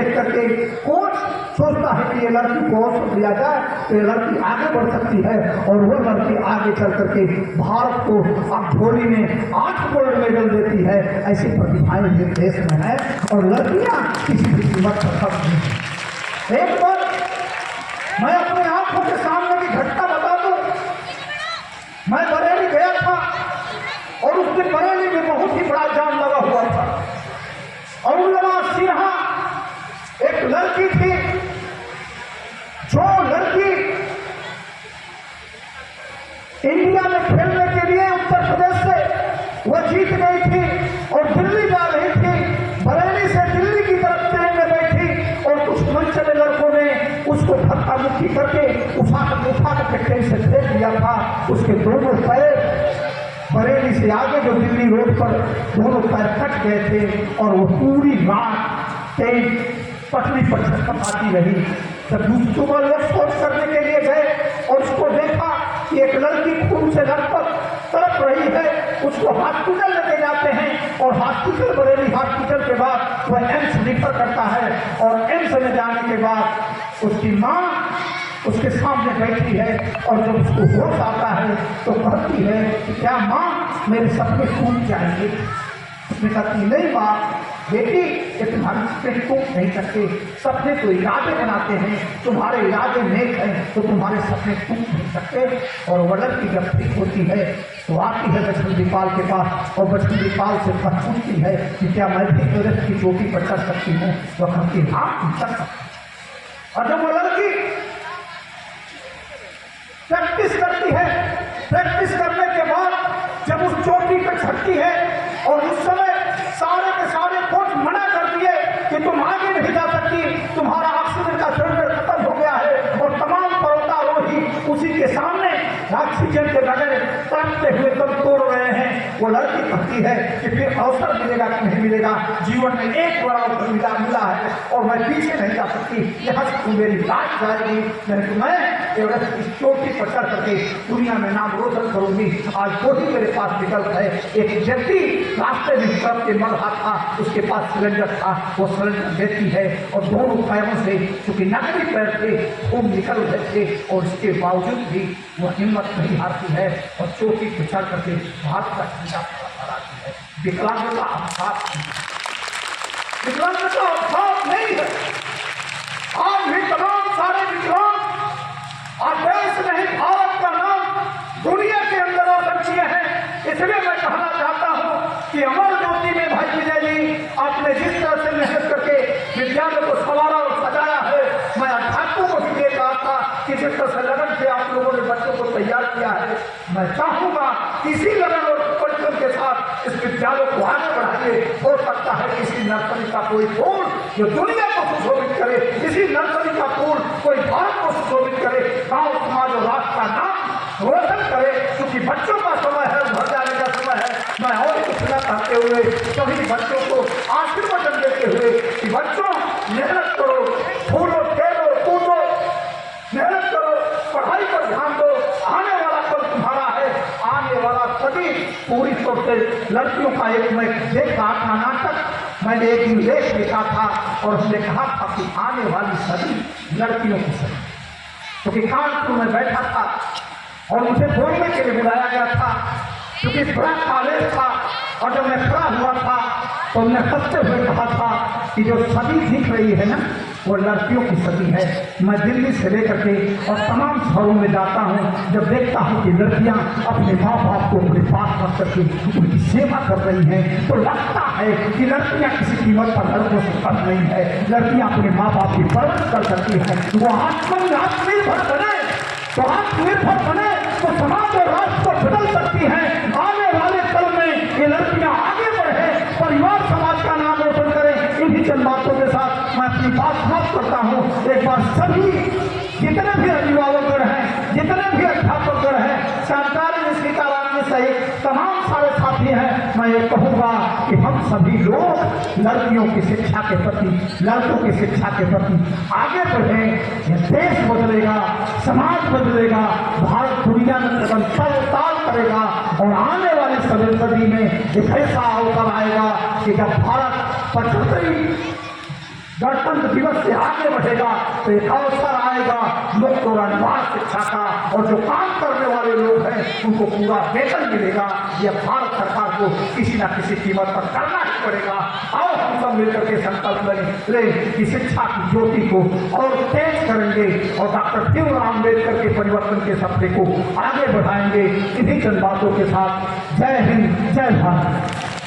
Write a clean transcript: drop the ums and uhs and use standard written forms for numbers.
देख करके कोच सोचता है कि ये लड़की को अवसर दिया जाए तो ये लड़की आगे बढ़ सकती है, और वो लड़की आगे चल करके भारत को अब झोली में 8 गोल्ड मेडल देती है। ऐसी प्रतिभाएं मेरे देश में है, और लड़कियां किसी भी कीमत पर खत्म नहीं। एक बार मैं अपने आंखों के सामने की घटना बता दूं। मैं बरेली गया था और उस दिन बरेली में बहुत ही बड़ा जाम लगा हुआ था। अरुणिमा सिन्हा एक लड़की थी, जो लड़की इंडिया में खेलने के लिए उत्तर प्रदेश से वो जीत गई थी और दिल्ली जा रही थी। बरेली से दिल्ली की तरफ ट्रेन में बैठी और कुछ मनचले लड़कों ने उसको धक्का मुक्की करके उठा कर ट्रेन से फेंक दिया था। उसके दोनों पैर बरेली से आगे जो दिल्ली रोड पर दोनों पैर कट गए थे, और वो पूरी रात ट्रेन पटरी पर छटपटाती रही। जब सुबह लोग खोज करने के लिए गए और उसको देखा कि एक लड़की खून से लटपट तड़प रही है, उसको हॉस्पिटल लेके जाते हैं, और हॉस्पिटल बरेली हॉस्पिटल के बाद वह एम्स रेफर करता है, और एम्स में जाने के बाद उसकी माँ उसके सामने बैठी है, और जब उसको होश आता है तो कहती है कि क्या माँ मेरे सपने टूट जाएंगे? उसने कहती नहीं माँ बेटी, ये तुम्हारे सपने टूट नहीं सकते, सपने तो इरादे बनाते हैं, तुम्हारे इरादे नेक हैं तो तुम्हारे सपने टूट नहीं सकते। और वो लड़की जब ठीक होती है तो आती है बजरंगीपाल के पास, और बजरंगीपाल से पूछती है कि क्या मैं भी एवरेस्ट की चोटी पर चढ़ सकती हूँ? तो कहती हाँ तुम चढ़ सकती। और जब वो लड़की प्रैक्टिस करती है, प्रैक्टिस करने के बाद जब उस चोटी पर चढ़ती है, और उस समय सारे के सारे कोच मना कर दिए कि तुम आगे नहीं जा सकती, तुम्हारा ऑक्सीजन का सिलेंडर खत्म हो गया है, और तमाम पर्वतारोही उसी के सामने ऑक्सीजन के बगैर तड़पते हुए दम तोड़ रहे हैं। वो लड़की कहती है कि फिर अवसर मिलेगा कि नहीं मिलेगा, जीवन में एक बड़ा अवसर मिला है और मैं पीछे नहीं जा सकती, यहाँ से तुम मेरी लाश जाएगी, मैं एवरेस्ट की चोटी पर चढ़ करके दुनिया में नाम रोशन करूंगी। आज वही मेरे पास विकल्प है। एक व्यक्ति रास्ते में तरफ के मर रहा था, उसके पास सिलेंडर था, वो सिलेंडर देती है, और दोनों पैरों से चूंकि नकली पैर थे खूब निकल रहे थे, और इसके बावजूद भी वह हिम्मत नहीं हारती है, और चोटी पर चढ़ करके भारत का झंडा फहराती है। विकलांगता अवसाद विकलांगता अवसाद नहीं है। आज भी तमाम सारे विकलांग और देश नहीं भारत का नाम दुनिया के अंदर रोशन किए हैं। इसलिए मैं कहना चाहता हूँ कि अमर ज्योति में भाई विजय जी आपने जिस तरह से मेहनत करके विद्यालय को संवारा और सजाया है, मैं अध्यापकों को भी ये कहा था कि जिस तरह से लगन से आप लोगों ने बच्चों को तैयार किया है, मैं चाहूंगा इसी लगन और परिश्रम के साथ इस विद्यालय को आगे बढ़ाइए। हो सकता है किसी नर्सरी का कोई फूल जो दुनिया को सुशोभित करे, इसी नर्सरी का फूल कोई भारत को सुशोभित करे, गाँव समाज और राष्ट्र का नाम रोशन करे। क्योंकि बच्चों का समय है, घर जाने का समय है। मैं और कुछ न कहते हुए सभी बच्चों को आशीर्वाद देते हुए कि बच्चों मेहनत करो, फूलो खेलो कूदो, मेहनत करो, पढ़ाई पर ध्यान दो, आने वाला कल तुम्हारा है, आने वाला सभी पूरी तौर से लड़कियों का एक मैं देख रहा था नाटक, मैंने एक लेख लिखा था और उसने कहा था कि आने वाली सभी लड़कियों की सभी, क्योंकि कानपुर में बैठा था और मुझे बोलने के लिए बुलाया गया था, क्योंकि बड़ा कॉलेज था, और जब मैं खड़ा हुआ था तो हमने हंसते हुए कहा था कि जो सदी दिख रही है ना वो लड़कियों की सदी है। मैं दिल्ली से लेकर के और तमाम शहरों में जाता हूँ, जब देखता हूँ कि लड़कियाँ अपने माँ बाप को अपने पास रख करके उनकी सेवा कर रही हैं, तो लगता है कि लड़कियाँ किसी कीमत पर लड़कों से कम नहीं है। लड़कियाँ अपने माँ बाप की परवरिश कर सकती हैं, वो आत्मनिर्भर बने, तो आत्मनिर्भर बने तो समाज और राष्ट्र को बदल सकती हैं। आने वाले कल में ये लड़कियां आगे बढ़े, परिवार समाज का नाम रोशन करें। इन्हीं चंद बातों के साथ मैं अपनी बात समाप्त करता हूँ। एक बार सभी जितने भी अभिभावक हैं, जितने भी अध्यापक हैं, सरकारी सीताराम जी सहित तमाम सारे साथी हैं, मैं ये कहूँगा कि हम सभी लोग लड़कियों की शिक्षा के प्रति, लड़कों की शिक्षा के प्रति आगे बढ़ें। यह देश बदलेगा, समाज बदलेगा, भारत दुनिया में कदम ताल करेगा, और आने वाली सदी में एक ऐसा अवसर आएगा कि जब भारत 75 गणतंत्र दिवस से आगे बढ़ेगा तो एक अवसर आएगा मुक्त और अनिवार्य शिक्षा का, और जो काम करने वाले लोग हैं उनको पूरा वेतन मिलेगा। यह भारत सरकार को किसी न किसी कीमत पर करना ही पड़ेगा। आओ हम सब मिलकर के संकल्प लें कि शिक्षा की ज्योति को और तेज करेंगे और डॉक्टर भीमराव अम्बेडकर के परिवर्तन के सपने को आगे बढ़ाएंगे। इन्हीं चंद बातों के साथ जय हिंद, जय भारत।